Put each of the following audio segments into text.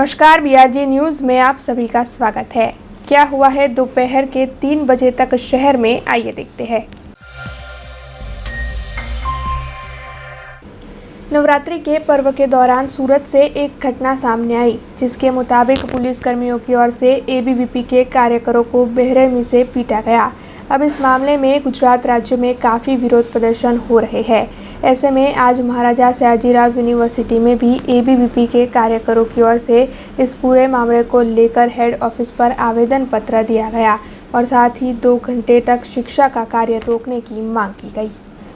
नमस्कार, बीआरजे न्यूज़ में आप सभी का स्वागत है। क्या हुआ है दोपहर के 3 बजे तक शहर में, आइए देखते हैं। नवरात्रि के पर्व के दौरान सूरत से एक घटना सामने आई, जिसके मुताबिक पुलिसकर्मियों की ओर से एबीवीपी के कार्यकरों को बेरहमी से पीटा गया। अब इस मामले में गुजरात राज्य में काफ़ी विरोध प्रदर्शन हो रहे हैं। ऐसे में आज महाराजा सयाजीराव यूनिवर्सिटी में भी एबीवीपी के कार्यकरों की ओर से इस पूरे मामले को लेकर हेड ऑफिस पर आवेदन पत्र दिया गया और साथ ही 2 घंटे तक शिक्षा का कार्य रोकने की मांग की गई।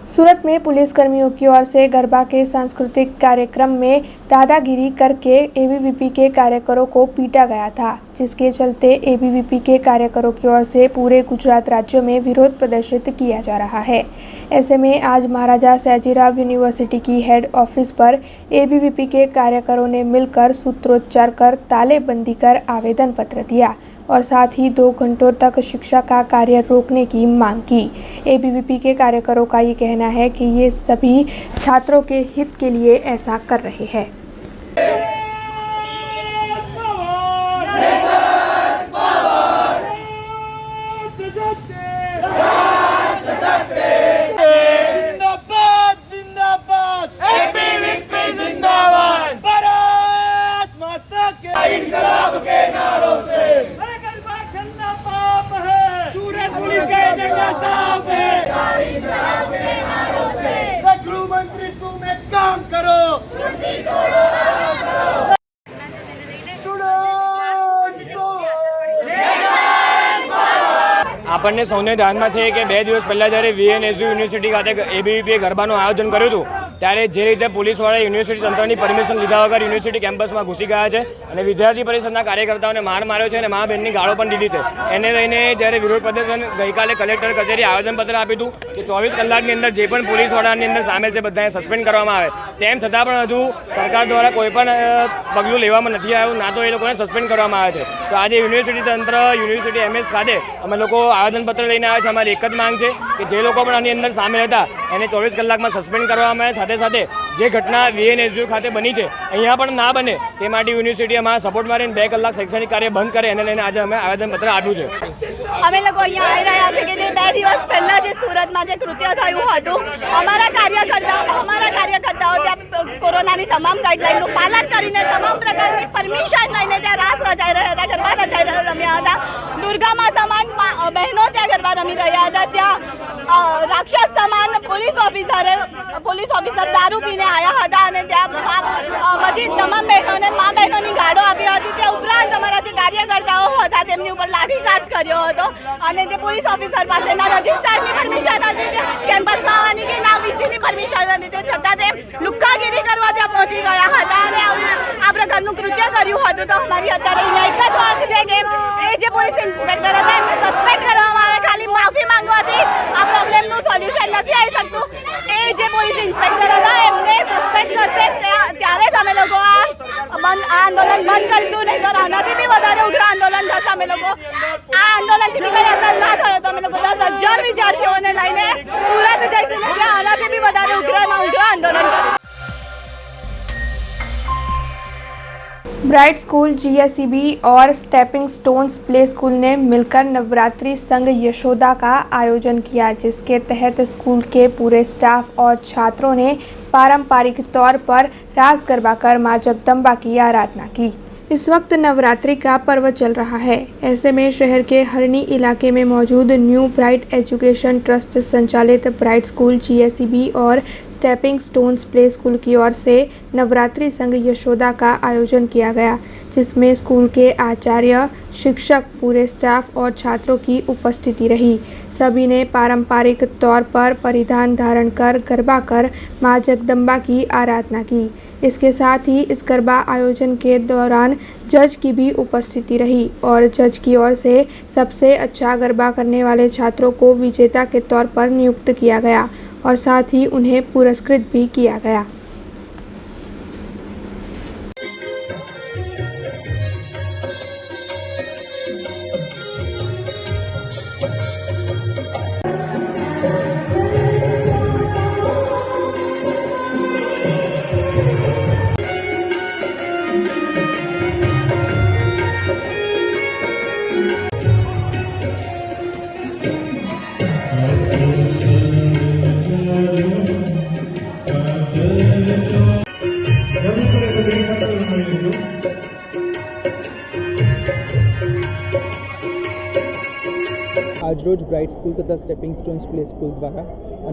सूरत में पुलिसकर्मियों की ओर से गरबा के सांस्कृतिक कार्यक्रम में दादागिरी करके एबीवीपी के कार्यकरों को पीटा गया था, जिसके चलते एबीवीपी के कार्यकरों की ओर से पूरे गुजरात राज्य में विरोध प्रदर्शित किया जा रहा है। ऐसे में आज महाराजा सयाजीराव यूनिवर्सिटी की हेड ऑफिस पर एबीवीपी के कार्यकरों ने मिलकर सूत्रोच्चार कर तालेबंदी कर आवेदन पत्र दिया और साथ ही 2 घंटों तक शिक्षा का कार्य रोकने की मांग की। एबीवीपी के कार्यकरों का ये कहना है कि ये सभी छात्रों के हित के लिए ऐसा कर रहे हैं। गृहमंत्री तुम एक काम करो, આપણને સૌને ધ્યાનમાં છે કે 2 દિવસ પહેલાં જ્યારે વીએનએસયુ યુનિવર્સિટી ખાતે એબીવીપીએ ગરબાનું આયોજન કર્યું હતું, ત્યારે જે રીતે પોલીસવાળાએ યુનિવર્સિટી તંત્રની પરમિશન લીધા વગર યુનિવર્સિટી કેમ્પસમાં ઘૂસી ગયા છે અને વિદ્યાર્થી પરિષદના કાર્યકર્તાઓને માર માર્યો છે અને મા બહેનની ગાળો પણ દીધી છે। એને લઈને જ્યારે વિરોધ પ્રદર્શન ગઈકાલે કલેક્ટર કચેરી આવેદનપત્ર આપ્યું હતું કે 24 કલાકની અંદર જે પણ પોલીસવાળાની અંદર સામેલ છે બધાને સસ્પેન્ડ કરવામાં આવે, તેમ છતાં પણ હજુ સરકાર દ્વારા કોઈ પણ પગલું લેવામાં નથી આવ્યું, ના તો એ લોકોને સસ્પેન્ડ કરવામાં આવે છે। તો આજે યુનિવર્સિટી તંત્ર યુનિવર્સિટી એમએસ ખાતે અમે લોકો આવેદનપત્ર લઈને આવ્યા છે। અમારી એક જ માંગ છે કે જે લોકો પણ આની અંદર સામેલ હતા એને 24 કલાકમાં સસ્પેન્ડ કરવામાં આવે, સાથે સાથે જે ઘટના વીએનએસયુ ખાતે બની છે અહીંયા પણ ના બને તે માટે યુનિવર્સિટી અમારા સપોર્ટમાં રહીને 2 કલાક શૈક્ષણિક કાર્ય બંધ કરે, એને લઈને આજે અમે આવેદનપત્ર આપ્યું છે। અમે લોકો અહીંયા આવી રહ્યા છે કે જે 2 દિવસ પહેલાં જે સુરતમાં જે કૃત્ય થયું હતું, અમારા કાર્યકર્તાઓ ત્યાં કોરોનાની તમામ ગાઈડલાઈનનું પાલન કરીને તમામ પ્રકારની પરમિશન લઈને ત્યાં રાસ રચાઈ રહ્યા હતા, ગરબા રચાઈ રહ્યા હતા। દુર્ગામાં સમાન બહેનો ત્યાં ગરબા રમી રહ્યા હતા। ત્યાં રાક્ષસ સમાન પોલીસ ઓફિસર દારૂ પીને આવ્યા હતા અને ત્યાં બધી તમામ બહેનોને મા બહેનોની ગાળો આપી હતી। તે ઉપરાંત અમારા જે કાર્યકર્તાઓ હતા તેમની ઉપર લાઠીચાર્જ કર્યો હતો અને તે પોલીસ ઓફિસર પાસે ના રજિસ્ટરની પરમિશન હતી, કેમ્પસમાં આવવાની કે ના વીસીની પરમિશન હતી, તે છતાં તે લુક્કાગીરી કરવા ત્યાં પહોંચી ગયા હતા અને આ પ્રકારનું કૃત્ય કર્યું હતું। તો અમારી અત્યારે અહીંયા એક જ વાત છે કે એ જે પોલીસ ઇન્સ્પેક્ટર હતા એમને સસ્પેન્ડ કરવામાં આવે, ખાલી માફી માંગવાથી આ પ્રોબ્લેમનું સોલ્યુશન નથી આવી શકતું। એ જે પોલીસ ઇન્સ્પેક્ટર હતા એમને સસ્પેન્ડ કરશે ત્યારે જ અમે લોકો આ આંદોલન બંધ કરીશું, નહીં તો આનાથી બી વધારે ઉગ્ર આંદોલન થશે। અમે લોકો આ આંદોલનથી બી કંઈ અસર ના થયો તો અમે લોકો 10,000 વિદ્યાર્થીઓને લઈને સુરત જઈશું ને ત્યાં આનાથી બી વધારે ઉગ્રમાં ઉગ્ર આંદોલન કરીશું। ब्राइट स्कूल, जीएसईबी और स्टेपिंग स्टोन्स प्ले स्कूल ने मिलकर नवरात्रि संघ यशोदा का आयोजन किया, जिसके तहत स्कूल के पूरे स्टाफ और छात्रों ने पारंपरिक तौर पर रास गरबा कर मां जगदम्बा की आराधना की। इस वक्त नवरात्रि का पर्व चल रहा है। ऐसे में शहर के हरणी इलाके में मौजूद न्यू ब्राइट एजुकेशन ट्रस्ट संचालित ब्राइट स्कूल, जीएसईबी और स्टेपिंग स्टोन्स प्ले स्कूल की ओर से नवरात्रि संघ यशोदा का आयोजन किया गया, जिसमें स्कूल के आचार्य, शिक्षक, पूरे स्टाफ और छात्रों की उपस्थिति रही। सभी ने पारंपरिक तौर पर परिधान धारण कर गरबा कर मां जगदम्बा की आराधना की। इसके साथ ही इस गरबा आयोजन के दौरान जज की भी उपस्थिति रही और जज की ओर से सबसे अच्छा गरबा करने वाले छात्रों को विजेता के तौर पर नियुक्त किया गया और साथ ही उन्हें पुरस्कृत भी किया गया। આજરોજ બ્રાઇટ સ્કૂલ તથા સ્ટેપિંગ સ્ટોન્સ પ્લે સ્કૂલ દ્વારા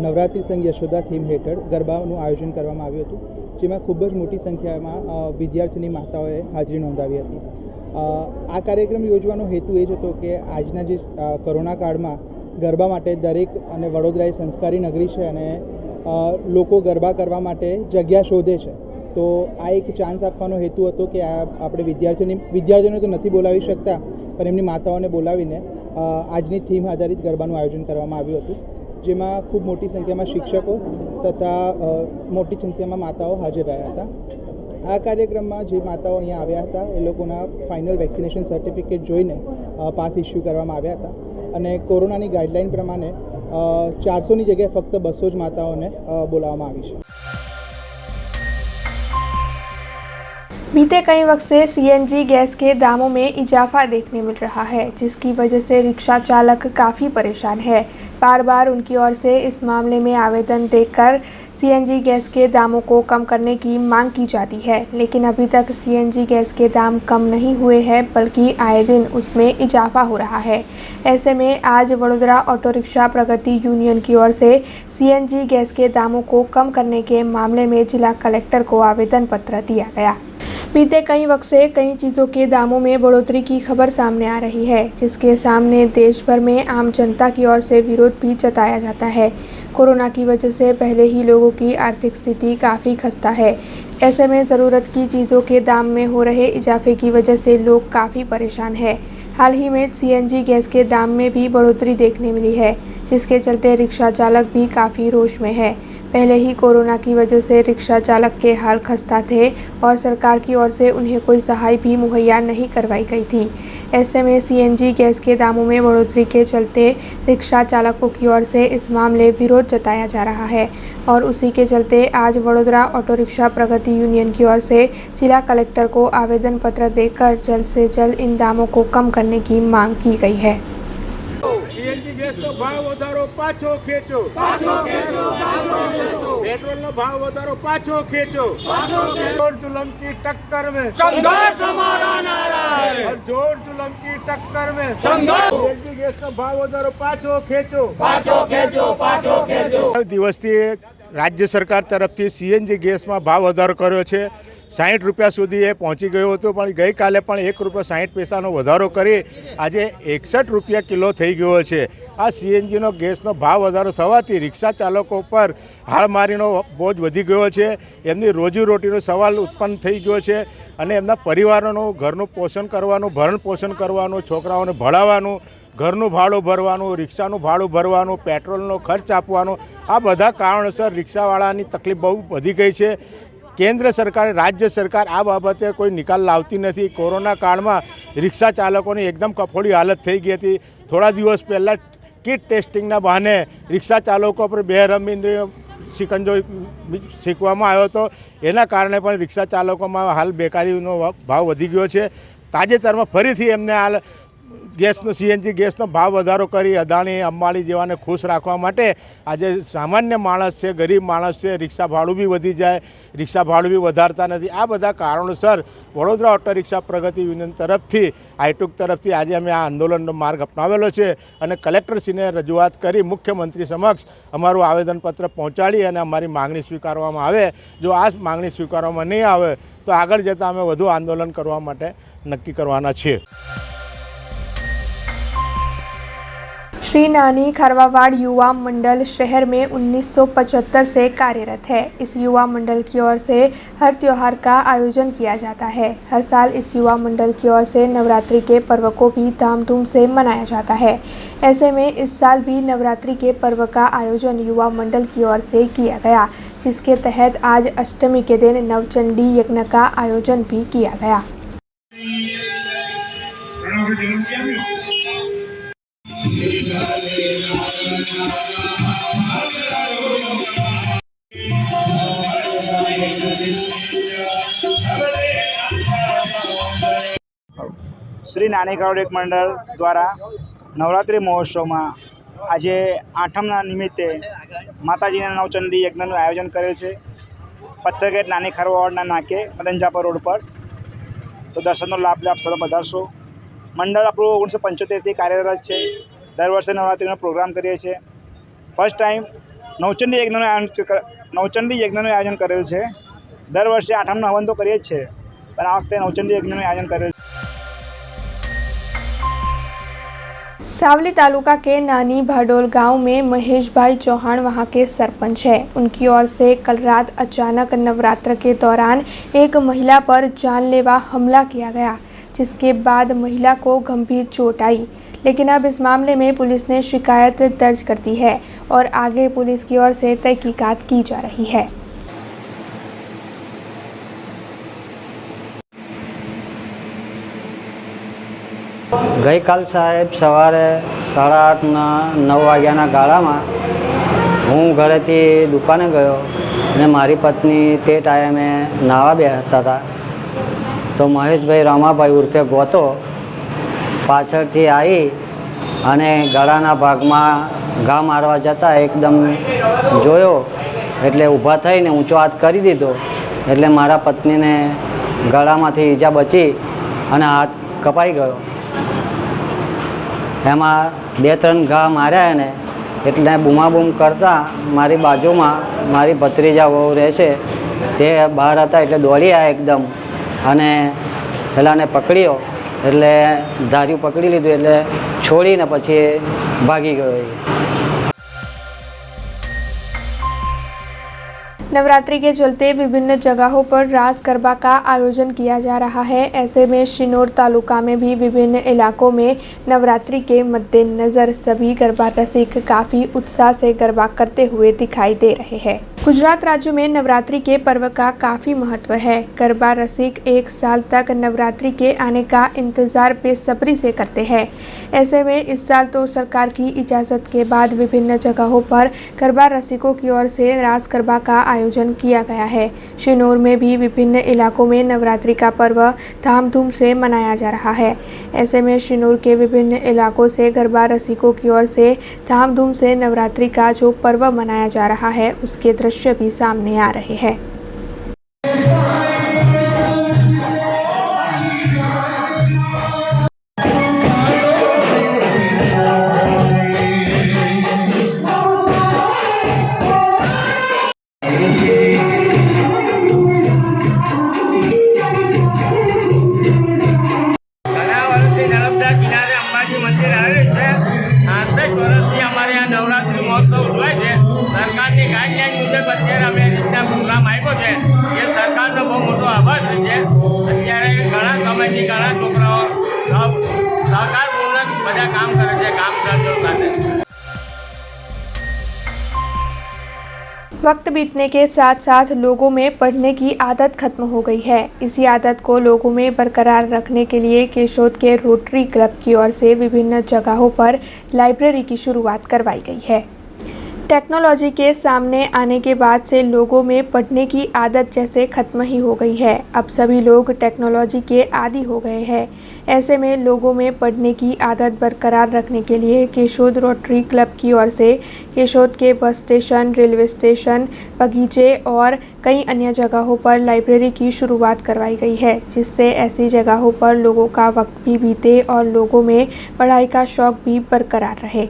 નવરાત્રિ સંઘ યશોદા થીમ હેઠળ ગરબાનું આયોજન કરવામાં આવ્યું હતું, જેમાં ખૂબ જ મોટી સંખ્યામાં વિદ્યાર્થીની માતાઓએ હાજરી નોંધાવી હતી। આ કાર્યક્રમ યોજવાનો હેતુ એ જ હતો કે આજના જે કોરોના કાળમાં ગરબા માટે દરેક અને વડોદરા એ સંસ્કારી નગરી છે અને લોકો ગરબા કરવા માટે જગ્યા શોધે છે, તો આ એક ચાન્સ આપવાનો હેતુ હતો કે આપણે વિદ્યાર્થીઓને તો નથી બોલાવી શકતા, પણ એમની માતાઓને બોલાવીને આજની થીમ આધારિત ગરબાનું આયોજન કરવામાં આવ્યું હતું, જેમાં ખૂબ મોટી સંખ્યામાં શિક્ષકો તથા મોટી સંખ્યામાં માતાઓ હાજર રહ્યા હતા। આ કાર્યક્રમમાં જે માતાઓ અહીંયા આવ્યા હતા એ લોકોના ફાઇનલ વેક્સિનેશન સર્ટિફિકેટ જોઈને પાસ ઇસ્યુ કરવામાં આવ્યા હતા અને કોરોનાની ગાઈડલાઇન પ્રમાણે 400ની જગ્યાએ ફક્ત 200 જ માતાઓને બોલાવવામાં આવી છે। बीते कई वक्त से सीएनजी गैस के दामों में इजाफा देखने मिल रहा है, जिसकी वजह से रिक्शा चालक काफ़ी परेशान है। बार बार उनकी ओर से इस मामले में आवेदन देकर सीएनजी गैस के दामों को कम करने की मांग की जाती है, लेकिन अभी तक सीएनजी गैस के दाम कम नहीं हुए हैं, बल्कि आए दिन उसमें इजाफा हो रहा है। ऐसे में आज वडोदरा ऑटो रिक्शा प्रगति यूनियन की ओर से सीएनजी गैस के दामों को कम करने के मामले में जिला कलेक्टर को आवेदन पत्र दिया गया। बीते कई वक्त से कई चीज़ों के दामों में बढ़ोतरी की खबर सामने आ रही है, जिसके सामने देश भर में आम जनता की ओर से विरोध भी जताया जाता है। कोरोना की वजह से पहले ही लोगों की आर्थिक स्थिति काफ़ी खस्ता है। ऐसे में ज़रूरत की चीज़ों के दाम में हो रहे इजाफे की वजह से लोग काफ़ी परेशान हैं। हाल ही में सीएनजी गैस के दाम में भी बढ़ोतरी देखने मिली है, जिसके चलते रिक्शा चालक भी काफ़ी रोष में है। पहले ही कोरोना की वजह से रिक्शा चालक के हाल खस्ता थे और सरकार की ओर से उन्हें कोई सहाय भी मुहैया नहीं करवाई गई थी। ऐसे में सीएनजी गैस के दामों में बढ़ोतरी के चलते रिक्शा चालकों की ओर से इस मामले विरोध जताया जा रहा है और उसी के चलते आज वडोदरा ऑटो रिक्शा प्रगति यूनियन की ओर से जिला कलेक्टर को आवेदन पत्र देकर जल्द से जल्द इन दामों को कम करने की मांग की गई है। सीएनजी गैस तो भाव वधारो पाछो खेचो, पेट्रोल नो भाव वधारो पाछो खेचो, जोर जुलम की टक्कर में संघर्ष हमारा नारा है, और जोर जुलम की टक्कर में संघर्ष। सीएनजी गैस नो भाव वधारो पाछो खेचो, पाछो खेचो, पाछो खेचो। દિવસથી રાજ્ય સરકાર તરફથી સીએનજી ગેસમાં ભાવ વધારો કર્યો છે। 60 રૂપિયા સુધી એ પહોંચી ગયો હતો, પણ ગઈકાલે પણ ₹1.60 વધારો કરી આજે 61 રૂપિયા કિલો થઈ ગયો છે। આ સીએનજીનો ગેસનો ભાવ વધારો થવાથી રિક્ષા ચાલકો પર હાડમારીનો બોજ વધી ગયો છે, એમની રોજીરોટીનો સવાલ ઉત્પન્ન થઈ ગયો છે અને એમના પરિવારોનું ઘરનું પોષણ કરવાનું, ભરણ પોષણ કરવાનું, છોકરાઓને ભણાવવાનું, ઘરનું ભાડું ભરવાનું, રિક્ષાનું ભાડું ભરવાનું, પેટ્રોલનો ખર્ચ આપવાનો, આ બધા કારણોસર રિક્ષાવાળાની તકલીફ બહુ વધી ગઈ છે। કેન્દ્ર સરકાર, રાજ્ય સરકાર આ બાબતે કોઈ નિકાલ લાવતી નથી। કોરોના કાળમાં રિક્ષા ચાલકોની એકદમ કફોડી હાલત થઈ ગઈ હતી। થોડા દિવસ પહેલાં કિટ ટેસ્ટિંગના બહાને રિક્ષા ચાલકો પર બેરહમીનો સિકંજો શીખવામાં આવ્યો હતો, એના કારણે પણ રિક્ષા ચાલકોમાં હાલ બેકારીનો ભાવ વધી ગયો છે। તાજેતરમાં ફરીથી એમને હાલ ગેસનો સીએનજી ગેસનો ભાવ વધારો કરી અદાણી, અંબાણી જેવાને ખુશ રાખવા માટે આજે સામાન્ય માણસ છે, ગરીબ માણસ છે, રિક્ષા ભાડું બી વધી જાય, રિક્ષા ભાડું બી વધારતા નથી। આ બધા કારણોસર વડોદરા ઓટો રિક્ષા પ્રગતિ યુનિયન તરફથી, આઈટુક તરફથી આજે અમે આ આંદોલનનો માર્ગ અપનાવેલો છે અને કલેક્ટરશ્રીને રજૂઆત કરી મુખ્યમંત્રી સમક્ષ અમારું આવેદનપત્ર પહોંચાડી અને અમારી માંગણી સ્વીકારવામાં આવે। જો આ માંગણી સ્વીકારવામાં નહીં આવે તો આગળ જતાં અમે વધુ આંદોલન કરવા માટે નક્કી કરવાના છીએ। श्री नानी खरवावाड़ युवा मंडल शहर में 1975 से कार्यरत है। इस युवा मंडल की ओर से हर त्योहार का आयोजन किया जाता है। हर साल इस युवा मंडल की ओर से नवरात्रि के पर्व को भी धामधूम से मनाया जाता है। ऐसे में इस साल भी नवरात्रि के पर्व का आयोजन युवा मंडल की ओर से किया गया, जिसके तहत आज अष्टमी के दिन नवचंडी यज्ञ का आयोजन भी किया गया। શ્રી નાની ખરવાડ મંડળ દ્વારા નવરાત્રિ મહોત્સવમાં આજે આઠમના નિમિત્તે માતાજીના નવચંડી યજ્ઞનું આયોજન કરેલ છે। પથ્થરગેટ નાની ખરવાડના નાકે મદનજાપર રોડ પર, તો દર્શનનો લાભ લે, આપ સૌ પધારશો। મંડળ આપણું 1975થી કાર્યરત છે। દર વર્ષે નવરાત્રિનો પ્રોગ્રામ કરીએ છીએ. ફર્સ્ટ ટાઈમ નવચંડી યજ્ઞનું આયોજન કરેલ છે. દર વર્ષે આઠમનો હવન તો કરીએ જ છે, પણ આ વખતે નવચંડી યજ્ઞનું આયોજન કરેલ છે. सावली तालुका के नानी भाडोल गांव में महेश भाई चौहान वहां के सरपंच है. उनकी ओर से कल रात अचानक नवरात्र के दौरान एक महिला पर जानलेवा हमला किया गया, जिसके बाद महिला को गंभीर चोट आई. लेकिन अब इस मामले में पुलिस ने शिकायत दर्ज कर दी है और आगे पुलिस की ओर से तहकीकात की जा रही है. ગઈકાલ સાહેબ સવારે 8:30-9 વાગ્યાના ગાળામાં હું ઘરેથી દુકાને ગયો અને મારી પત્ની તે ટાઈમે નાવા બેસતા હતા તો મહેશભાઈ રામાભાઈ ઉર્ફે ગોતો પાછળથી આવી અને ગળાના ભાગમાં ઘા મારવા જતાં એકદમ જોયો એટલે ઊભા થઈને ઊંચો હાથ કરી દીધો એટલે મારા પત્નીને ગળામાંથી ઈજા બચી અને હાથ કપાઈ ગયો. એમાં 2-3 ઘા માર્યા એને એટલે બૂમાબૂમ કરતાં મારી બાજુમાં મારી ભત્રીજા વહુ રહે છે તે બહાર હતા એટલે દોડી આવ્યા એકદમ અને પેલાને પકડ્યો એટલે ધાર્યું પકડી લીધું એટલે છોડીને પછી ભાગી ગયો. नवरात्रि के चलते विभिन्न जगहों पर रास गरबा का आयोजन किया जा रहा है. ऐसे में शिनोर तालुका में भी विभिन्न इलाकों में नवरात्रि के मद्देनजर सभी गरबा रसिक काफ़ी उत्साह से गरबा करते हुए दिखाई दे रहे हैं. गुजरात राज्य में नवरात्रि के पर्व का काफ़ी महत्व है. गरबा रसिक 1 साल तक नवरात्रि के आने का इंतज़ार बेसब्री से करते हैं. ऐसे में इस साल तो सरकार की इजाज़त के बाद विभिन्न जगहों पर गरबा रसिकों की ओर से रास गरबा का आयोजन किया गया है. शिनोर में भी विभिन्न इलाकों में नवरात्रि का पर्व धामधूम से मनाया जा रहा है. ऐसे में शिनोर के विभिन्न इलाकों से गरबा रसिकों की ओर से धामधूम से नवरात्रि का जो पर्व मनाया जा रहा है उसके दृश्य भी सामने आ रहे हैं. सरकारनी गाइडलाइन मुजब અત્યારે અમે રીતના પ્રોગ્રામ આપ્યો છે એ સરકારનો બહુ મોટો આભાર છે. અત્યારે ઘણા સમયથી ઘણા છોકરાઓ સહકારપૂર્વક બધા કામ કરે છે કામ ધંધો સાથે. वक्त बीतने के साथ साथ लोगों में पढ़ने की आदत खत्म हो गई है. इसी आदत को लोगों में बरकरार रखने के लिए केशोद के रोटरी क्लब की ओर से विभिन्न जगहों पर लाइब्रेरी की शुरुआत करवाई गई है. टेक्नोलॉजी के सामने आने के बाद से लोगों में पढ़ने की आदत जैसे खत्म ही हो गई है. अब सभी लोग टेक्नोलॉजी के आदी हो गए हैं. ऐसे में लोगों में पढ़ने की आदत बरकरार रखने के लिए केशोद रोटरी क्लब की ओर से केशोद के बस स्टेशन, रेलवे स्टेशन, बगीचे और कई अन्य जगहों पर लाइब्रेरी की शुरुआत करवाई गई है, जिससे ऐसी जगहों पर लोगों का वक्त भी बीते और लोगों में पढ़ाई का शौक भी बरकरार रहे.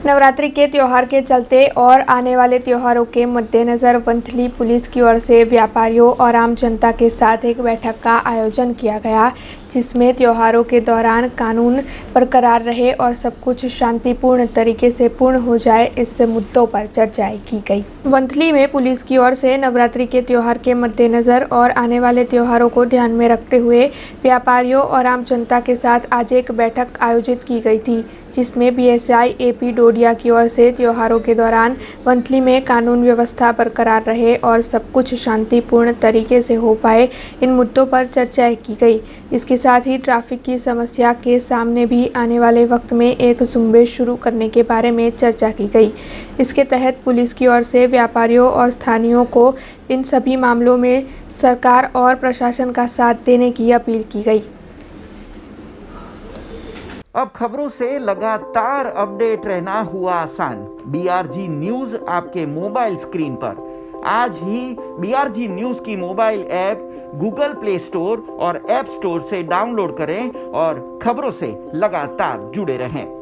नवरात्रि के त्यौहार के चलते और आने वाले त्योहारों के मद्देनज़र वंथली पुलिस की ओर से व्यापारियों और आम जनता के साथ एक बैठक का आयोजन किया गया, जिसमें त्योहारों के दौरान कानून बरकरार रहे और सब कुछ शांतिपूर्ण तरीके से पूर्ण हो जाए, इस मुद्दों पर चर्चाएं की गई. वंथली में पुलिस की ओर से नवरात्रि के त्यौहार के मद्देनज़र और आने वाले त्योहारों को ध्यान में रखते हुए व्यापारियों और आम जनता के साथ आज एक बैठक आयोजित की गई थी, जिसमें बीएसआई एपी डोडिया की ओर से त्योहारों के दौरान वंथली में कानून व्यवस्था बरकरार रहे और सब कुछ शांतिपूर्ण तरीके से हो पाए, इन मुद्दों पर चर्चाएं की गई. इसके साथ ही ट्रैफिक की समस्या के सामने भी आने वाले वक्त में एक झुंबेश शुरू करने के बारे में चर्चा की गई. इसके तहत पुलिस की ओर से व्यापारियों और स्थानीयों को इन सभी मामलों में सरकार और प्रशासन का साथ देने की अपील की गई. अब खबरों से लगातार अपडेट रहना हुआ आसान. BRG न्यूज आपके मोबाइल स्क्रीन पर. आज ही BRG न्यूज की mobile app Google play store और ऐप स्टोर से डाउनलोड करें और खबरों से लगातार जुड़े रहें।